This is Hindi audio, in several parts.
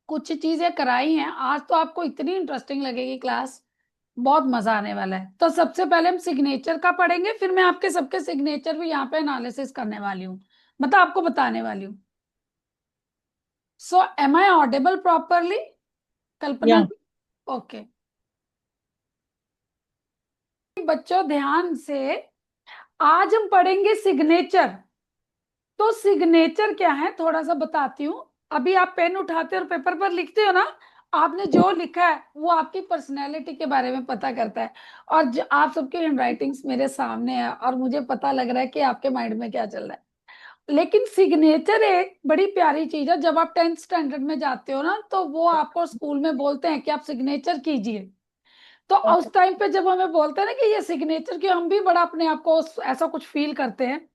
कुछ चीजें कराई हैं आज, तो आपको इतनी इंटरेस्टिंग लगेगी क्लास, बहुत मजा आने वाला है। तो सबसे पहले हम सिग्नेचर का पढ़ेंगे, फिर मैं आपके सबके सिग्नेचर भी यहाँ पे एनालिसिस करने वाली हूँ, मतलब आपको बताने वाली हूँ। सो एम आई ऑडिबल प्रॉपरली, कल्पना या जी? ओके बच्चों ध्यान से, आज हम पढ़ेंगे सिग्नेचर। तो सिग्नेचर क्या है थोड़ा सा बताती हूँ। अभी आप पेन उठाते और पेपर पर लिखते हो ना, आपने जो लिखा है वो आपकी पर्सनैलिटी के बारे में पता करता है। और आप सबके हैंडराइटिंग्स मेरे सामने है और मुझे पता लग रहा है कि आपके माइंड में क्या चल रहा है। लेकिन सिग्नेचर एक बड़ी प्यारी चीज है। जब आप 10th स्टैंडर्ड में जाते हो ना, तो वो आपको स्कूल में बोलते हैं कि आप सिग्नेचर कीजिए। तो उस टाइम पे जब हमें बोलते हैं ना कि ये सिग्नेचर, की हम भी बड़ा अपने आप को ऐसा कुछ फील करते हैं।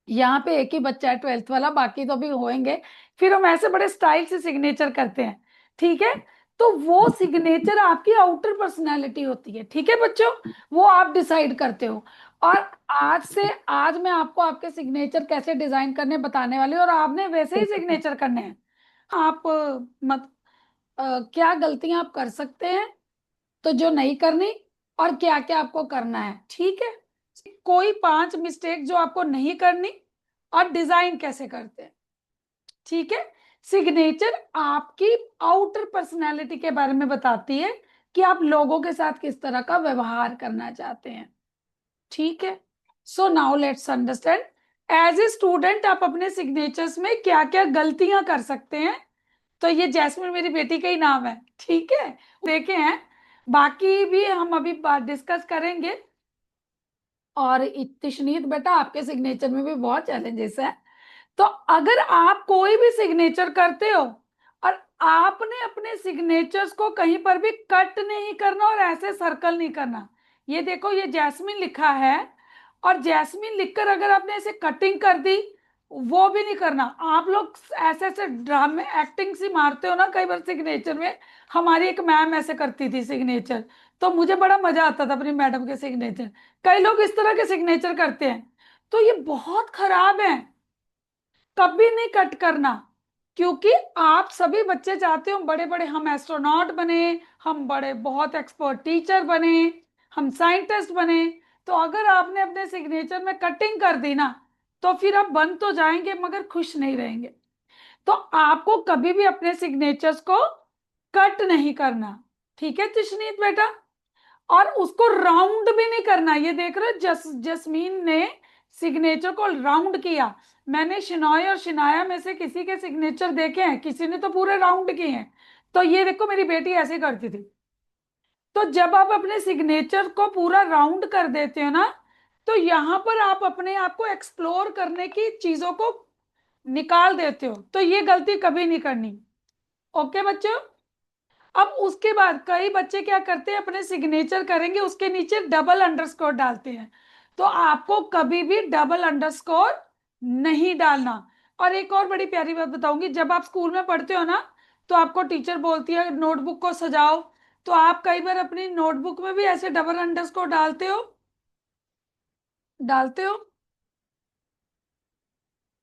यहाँ पे एक ही बच्चा है 12th वाला, बाकी तो भी होंगे। फिर हम ऐसे बड़े स्टाइल से सिग्नेचर करते हैं, ठीक है। तो वो सिग्नेचर आपकी आउटर पर्सनैलिटी होती है, ठीक है बच्चों, वो आप डिसाइड करते हो। और आज मैं आपको आपके सिग्नेचर कैसे डिजाइन करने बताने वाली हूँ, और आपने वैसे ही सिग्नेचर करने हैं। आप मत क्या गलतियां आप कर सकते हैं, तो जो नहीं करनी, और क्या क्या आपको करना है, ठीक है। कोई 5 मिस्टेक जो आपको नहीं करनी, और डिजाइन कैसे करते हैं, ठीक है। सिग्नेचर आपकी आउटर पर्सनैलिटी के बारे में बताती है कि आप लोगों के साथ किस तरह का व्यवहार करना चाहते हैं, ठीक है। So now let's understand, as a student आप अपने सिग्नेचर्स में क्या क्या गलतियां कर सकते हैं। तो ये जैस्मिन मेरी बेटी का ही नाम है, ठीक है, देखे हैं। बाकी भी हम अभी डिस्कस करेंगे। और इत्तिशनीत बेटा, आपके सिग्नेचर में भी बहुत चैलेंजेस है। तो अगर आप कोई भी सिग्नेचर करते हो, और आपने अपने सिग्नेचर्स को कहीं पर भी कट नहीं करना और ऐसे सर्कल नहीं करना। ये देखो, ये जैस्मिन लिखा है, और जैस्मिन लिखकर अगर आपने ऐसे कटिंग कर दी, वो भी नहीं करना। आप लोग ऐसे ऐसे ड्रामे एक्टिंग सी मारते हो ना कई बार सिग्नेचर में। हमारी एक मैम ऐसे करती थी सिग्नेचर, तो मुझे बड़ा मजा आता था अपनी मैडम के सिग्नेचर। कई लोग इस तरह के सिग्नेचर करते हैं, तो ये बहुत खराब है। कभी नहीं कट करना, क्योंकि आप सभी बच्चे चाहते हो बड़े बड़े हम एस्ट्रोनॉट बने, हम बड़े बहुत एक्सपर्ट टीचर बने, हम साइंटिस्ट बने। तो अगर आपने अपने सिग्नेचर में कटिंग कर दी ना, तो फिर आप बन तो जाएंगे मगर खुश नहीं रहेंगे। तो आपको कभी भी अपने सिग्नेचर्स को कट नहीं करना, ठीक है तिशनीत बेटा। और उसको राउंड भी नहीं करना। ये देख रहे हो, जसमीन ने सिग्नेचर को राउंड किया। मैंने शिनॉय और शिनाया में से किसी के सिग्नेचर देखे हैं, किसी ने तो पूरे राउंड किए हैं। तो ये देखो, मेरी बेटी ऐसे करती थी। तो जब आप अपने सिग्नेचर को पूरा राउंड कर देते हो ना, तो यहां पर आप अपने आप को एक्सप्लोर करने की चीजों को निकाल देते हो। तो ये गलती कभी नहीं करनी, ओके बच्चों। अब उसके बाद कई बच्चे क्या करते हैं, अपने सिग्नेचर करेंगे उसके नीचे डबल अंडरस्कोर डालते हैं। तो आपको कभी भी डबल अंडरस्कोर नहीं डालना। और एक और बड़ी प्यारी बात बताऊंगी, जब आप स्कूल में पढ़ते हो ना, तो आपको टीचर बोलती है नोटबुक को सजाओ। तो आप कई बार अपनी नोटबुक में भी ऐसे डबल अंडरस्कोर डालते हो।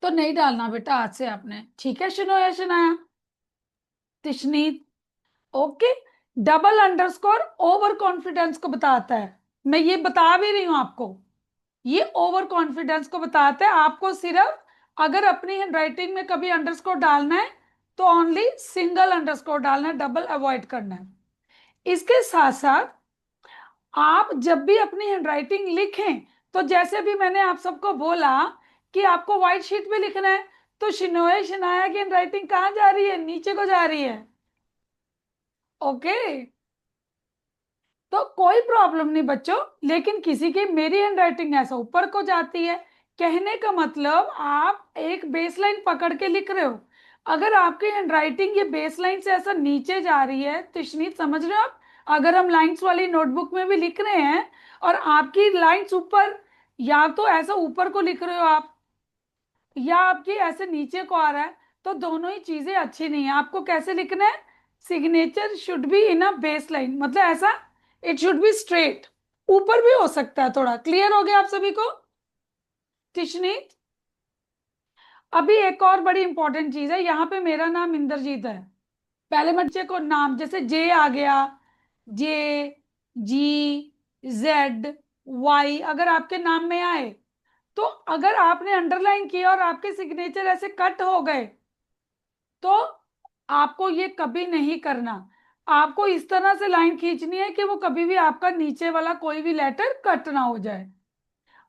तो नहीं डालना बेटा आज से आपने, ठीक है शिनो या शिनाया, तिशनीत, okay. Double underscore overconfidence को बताता है। मैं ये बता भी रही हूं आपको, ये ओवर कॉन्फिडेंस को बताता है। आपको सिर्फ अगर अपनी हैंडराइटिंग में कभी अंडरस्कोर डालना है, तो ओनली सिंगल अंडरस्कोर डालना है, डबल अवॉइड करना है। इसके साथ साथ आप जब भी अपनी हैंडराइटिंग लिखें, तो जैसे भी मैंने आप सबको बोला कि आपको व्हाइट शीट पे लिखना है, तो शिनोए शिनाया की हैंडराइटिंग कहाँ जा रही है, नीचे को जा रही है, ओके। तो कोई प्रॉब्लम नहीं बच्चों, लेकिन किसी की मेरी हैंडराइटिंग ऐसा ऊपर को जाती है। कहने का मतलब, आप एक बेसलाइन पकड़ के लिख रहे हो। अगर आपकी हैंडराइटिंग ये बेसलाइन से ऐसा नीचे जा रही है, तिशनीत समझ रहे हो आप। अगर हम लाइंस वाली नोटबुक में भी लिख रहे हैं, और आपकी लाइंस ऊपर, या तो ऐसा ऊपर को लिख रहे हो आप, या आपकी ऐसे नीचे को आ रहा है, तो दोनों ही चीजें अच्छी नहीं है। आपको कैसे लिखना है, signature should be in a base line, मतलब ऐसा, इट शुड बी स्ट्रेट। ऊपर भी हो सकता है थोड़ा। क्लियर हो गया आप सभी को, तिशनीत। अभी एक और बड़ी इंपॉर्टेंट चीज है, यहाँ पे मेरा नाम इंद्रजीत है, पहले बच्चे को नाम, जैसे जे आ गया, जे, जी, जेड, वाई, अगर आपके नाम में आए, तो अगर आपने अंडरलाइन किया और आपके सिग्नेचर ऐसे कट हो गए, तो आपको ये कभी नहीं करना। आपको इस तरह से लाइन खींचनी है कि वो कभी भी आपका नीचे वाला कोई भी लेटर कट ना हो जाए।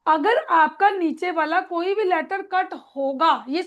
अगर आपका नीचे वाला कोई भी लेटर कट होगा, ये